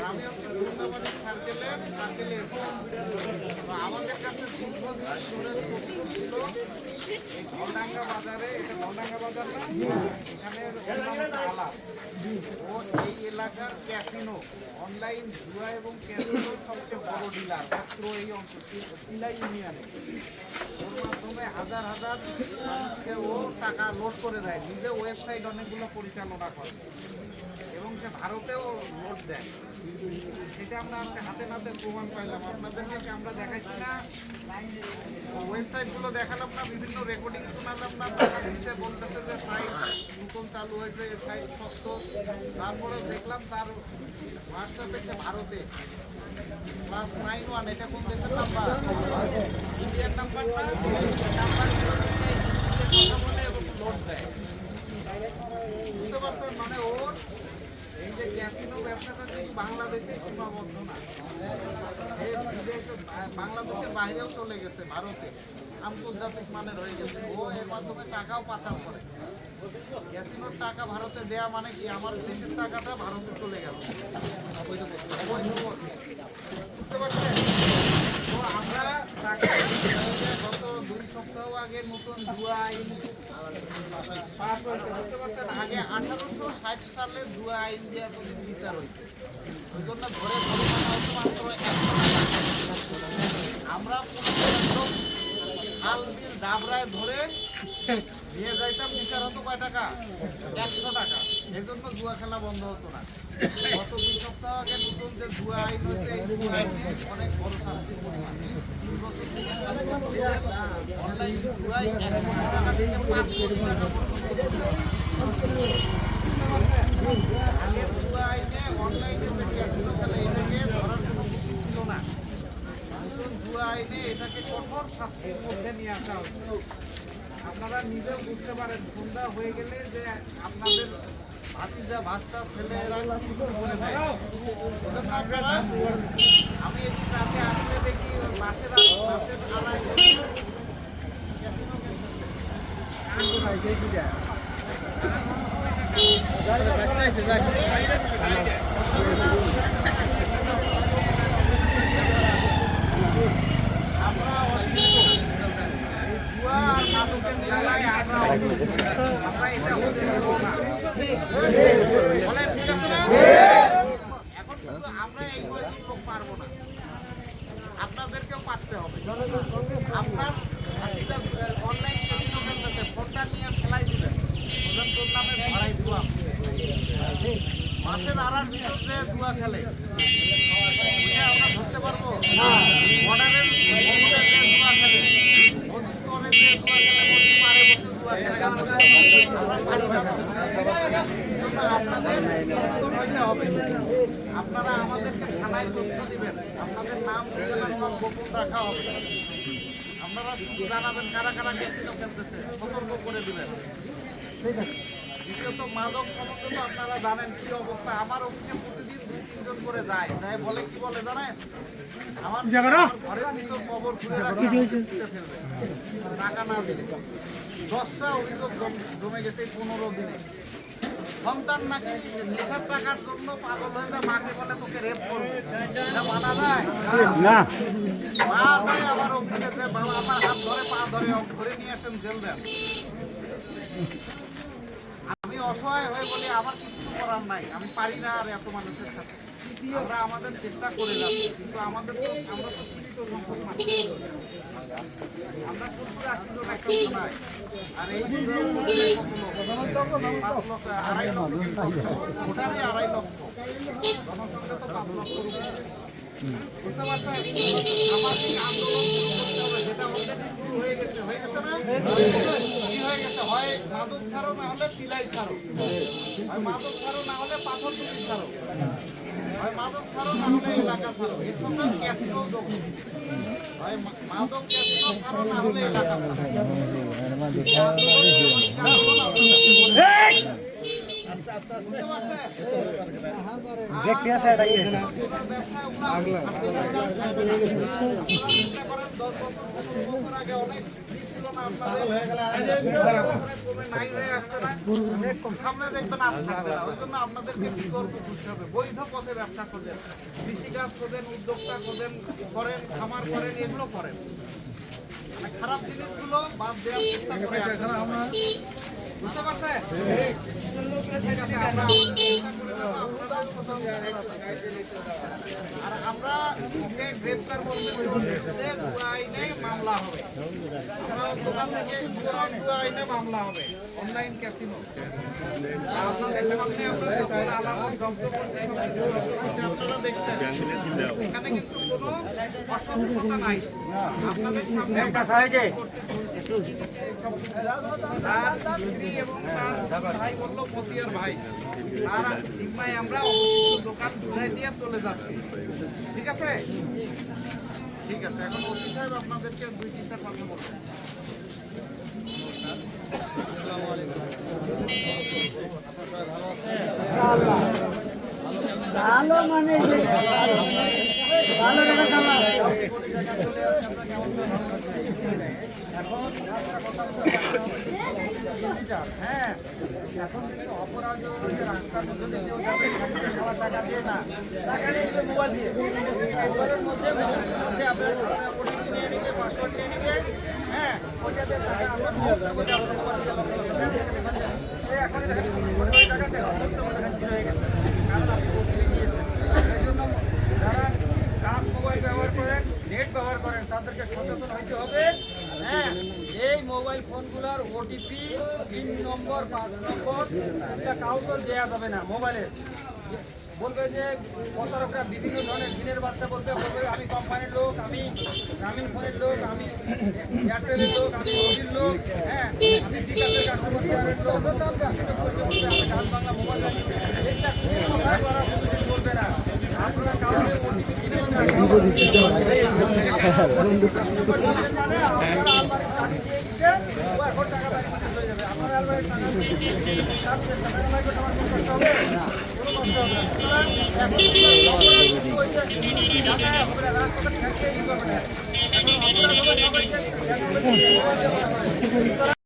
আমি হচ্ছে ধন্যবাদ সার্কেলে আমাদের কাছে দীর্ঘদিন ধরে তথ্য ছিল এই ঘলডাঙ্গা বাজারে, এটা ঘলডাঙ্গা বাজার না, এখানে আলা ও এই এলাকার ক্যাসিনো, অনলাইন জুয়া এবং ক্যাসিনোর সবচেয়ে বড় ডিলার মাত্র এই অঞ্চল তিলাই ইউনিয়নে। ওর মাধ্যমে হাজার হাজার মানুষকে ও টাকা লোড করে দেয়, নিজে ওয়েবসাইট অনেকগুলো পরিচালনা করে এবং সে ভারতেও লোড দেয়। সেটা আমরা আজকে হাতে নাতে প্রমাণ পাইলাম। আপনাদেরকে আমরা দেখাইছি না, ওয়েবসাইটগুলো দেখালাম না, বিভিন্ন রেকর্ডিং শোনালাম না, টাকা দিচ্ছে, বলতেছে যে সাইট নতুন চালু হয়েছে, সাইট সত্য। তারপরে দেখলাম তার হোয়াটসঅ্যাপে সে ভারতে +91, এটা কোন দেশের নাম্বার? ইন্ডিয়ার নাম্বার না, নাম্বার কথা বলে এবং লোড দেয়। বুঝতে পারছেন? মানে ওর এই যে ক্যাসিনো ব্যবসাটা কিন্তু বাংলাদেশে সীমাবদ্ধ না, বাংলাদেশের বাইরেও চলে গেছে, ভারতে আন্তর্জাতিক মানের হয়ে গেছে। ও এর মাধ্যমে টাকাও পাচার করে। ক্যাসিনোর টাকা ভারতে দেয়া মানে কি, আমার দেশের টাকাটা ভারতে চলে গেল। বুঝতে পারছেন? তো আমরা গত 2 সপ্তাহ আগে নতুন জুয়া আইন পাস হয়েছে। বুঝতে পারছেন? আগে 1860 সালে জুয়া আইন দিয়ে এতদিন বিচার হয়েছে, ওই জন্য ধরে মাত্র 100 টাকা। আমরা হাল বিল ডাবরায় ধরে নিয়ে যাইতাম, বিচার হতো কয় টাকা? 100 টাকা। এই জন্য জুয়া খেলা বন্ধ হতো না। গত 2 সপ্তাহ আগে নতুন যে জুয়া আইন হয়েছে, এই জুয়া আইনে অনেক বড় শাস্তির পরিমাণ 2 বছর থেকে 7 বছর অনলাইন জুয়ায় 1 কোটি টাকা থেকে 5 কোটি টাকা আগের জুয়া আইনে অনলাইনে যে ক্যাসিনো খেলে এটাকে ধরার কোনো কিছু ছিল না। নতুন জুয়া আইনে এটাকে কঠোর শাস্তির মধ্যে নিয়ে আসা হচ্ছে। আপনারা নিজেও বুঝতে পারেন, সন্ধ্যা হয়ে গেলে যে আপনাদের ভাতিজা ভাস্তা ছেলেরা শুরু করে দেয়। আপনারা, আমি একটু রাতে আসলে দেখি বাসের আড়াই আমরা জুয়া আর মাদকের জ্বালায় আমরা এটা হতে দেবো না। বলেন ঠিক আছে না? এখন শুধু আমরা এই কয়েকজন লোক পারবো না, আপনাদেরকেও পারতে হবে। আপনার অনলাইন ক্যাসিনো খেলতেছে, ফোনটা নিয়ে ফেলাই দিলেন, তোর নামে ধরাই দিব। মাসের আড়ার ভিতর যে জুয়া খেলে ওইটা আমরা ধরতে পারবো? বর্ডারের যে জুয়া খেলে, নদী স্তরে যে জুয়া খেলে, নদী পাড়ে বসে জুয়া খেলে, আমরা পারি না। আপনাদের সচেতন হইতে হবে। আপনারা আমাদেরকে থানায় তথ্য দিবেন, আপনাদের নাম গোপন রাখা হবে। আপনারা শুধু জানাবেন কারা কারা ক্যাসিনো খেলতেছে, সতর্ক করে দিবেন। দ্বিতীয়ত মাদক সম্বন্ধে তো আপনারা জানেন কি অবস্থা। আমার অফিসে প্রতিদিন 2-3 জন করে যায়, বলে কি বলে জানেন? আমার ঘরের ভিতর কবর খুঁড়ে রাখা টাকা না দিলে। 10টা অভিযোগ জমে গেছে 15 দিনে। সন্তান নাকি নেশার টাকার জন্য পাগল হয়ে যায়, মাকে বলে তোকে রেপ করবে, এটা মানা যায় না। মা যায় আবার অফিসে, বাবা আমার হাত ধরে পা ধরে নিয়ে আসেন, জেল দেন। আমি অসহায় হয়ে বলি আমার কিছু করার নাই, আমি পারি না আর এত মানুষের সাথে। আমরা আমাদের চেষ্টা করে যাচ্ছি, কিন্তু আমরা তো সীমিত সংখ্যক মানুষ। আমরা 70-80 জন একটা শোনাই, আর এই 5 লক্ষ 2.5 লক্ষ ওটারই 2.5 লক্ষ জনসংখ্যা তো 5 লক্ষর উপরে। বুঝতে পারছেন? আমার এই আন্দোলন শুরু করতে হবে, যেটা অলরেডি শুরু হয়ে গেছে না? কি হয়ে গেছে? হয় মাদক ছাড়ো, না হলে তিলাই ছাড়ো, হয় মাদক ছাড়ো, না হলে পাথর টুপি ছাড়ো, হয় মাদক ছাড়ো, না হলে এলাকা ছাড়ো। এর সাথে ক্যাসিনো যোগ, হয় মাদক ক্যাসিনো ছাড়ো, না হলে এলাকা ছাড়ো। দেখতে আছে এটা কি না আগলা 10 বছর আগে অনেক ছিল না, কমে নাই হয়ে আসছে না, সামনে দেখবেন আর থাকবে না। ওই জন্য আপনাদেরকে বিকল্প খুঁজতে হবে। বৈধ পথে ব্যবসা খোঁজেন, কৃষিকাজ খোঁজেন, উদ্যোক্তা খোঁজেন, করেন, খামার করেন, এগুলো করেন। মানে খারাপ জিনিসগুলো বাদ দেওয়ার চেষ্টা করে বুঝতে পারছেন? ঠিক আছে, আমরা আমাদের চেষ্টা করে যাবো, আপনারাও সতর্ক থাকবেন। আর আমরা ওকে গ্রেপ্তার করতে জুয়া আইনে মামলা হবে। আমরা দোকান থেকে জুয়া আইনে মামলা হবে, অনলাইন ক্যাসিনো। আপনাদের সামনে আমরা যখন আলামত জব্দ করছি, আপনারা দেখছেন এখানে কিন্তু কোনো অসতর্কতা নাই। আপনাদের সামনে তার স্ত্রী এবং তার ভাই বললো মতিয়ার ভাই, তার জিম্মায় আমরা অবশিষ্ট দোকান বুঝাই দিয়ে চলে যাচ্ছি। ঠিক আছে, ঠিক আছে। এখন ওসি সাহেব আপনাদেরকে 2-3টা কথা বলবেন। ভালো মানে ভালো টাকা চালা হ্যাঁ, এখন কিন্তু অপরাধ রাস্তার মধ্যে কেউ যাবে সবার টাকা দিয়ে না, টাকা নিয়ে নেবে মোবাইল দিয়ে। মোবাইলের মধ্যে আপনার ওটিপি নিয়ে নেবে, পাসওয়ার্ড নিয়ে নেবে। হ্যাঁ, ওইটাতে টাকা আমরা এখন দেখেন কোটি টাকা জিরো হয়ে গেছে, কারণ আপনি ওটিপি দিয়েছেন। এই জন্য যারা কাজ মোবাইল ব্যবহার করেন, নেট ব্যবহার করেন, তাদেরকে সচেতন হইতে হবে। হ্যাঁ, এই মোবাইল ফোনগুলোর ওটিপি 3 নম্বর 5 নম্বর এটা কাউকে দেওয়া যাবে না। মোবাইলে বলবে যে প্রতারকরা বিভিন্ন ধরনের দিনের বাচ্চা বলবে আমি কোম্পানির লোক, আমি গ্রামীণ ফোনের লোক, আমি এয়ারটেলের লোক, আমি মোবির লোক, হ্যাঁ আমি বিকাশের কাস্টমার কেয়ারের লোক, আমি ডাক বাংলা মোবাইল জানি। এটা কোনো কথাই করা বলবে না। আপনারা কাউকে ওটিপি দিবেন না। এখন টাকা বাড়ি হয়ে যাবে। আপনার আলমারির টাকা এখন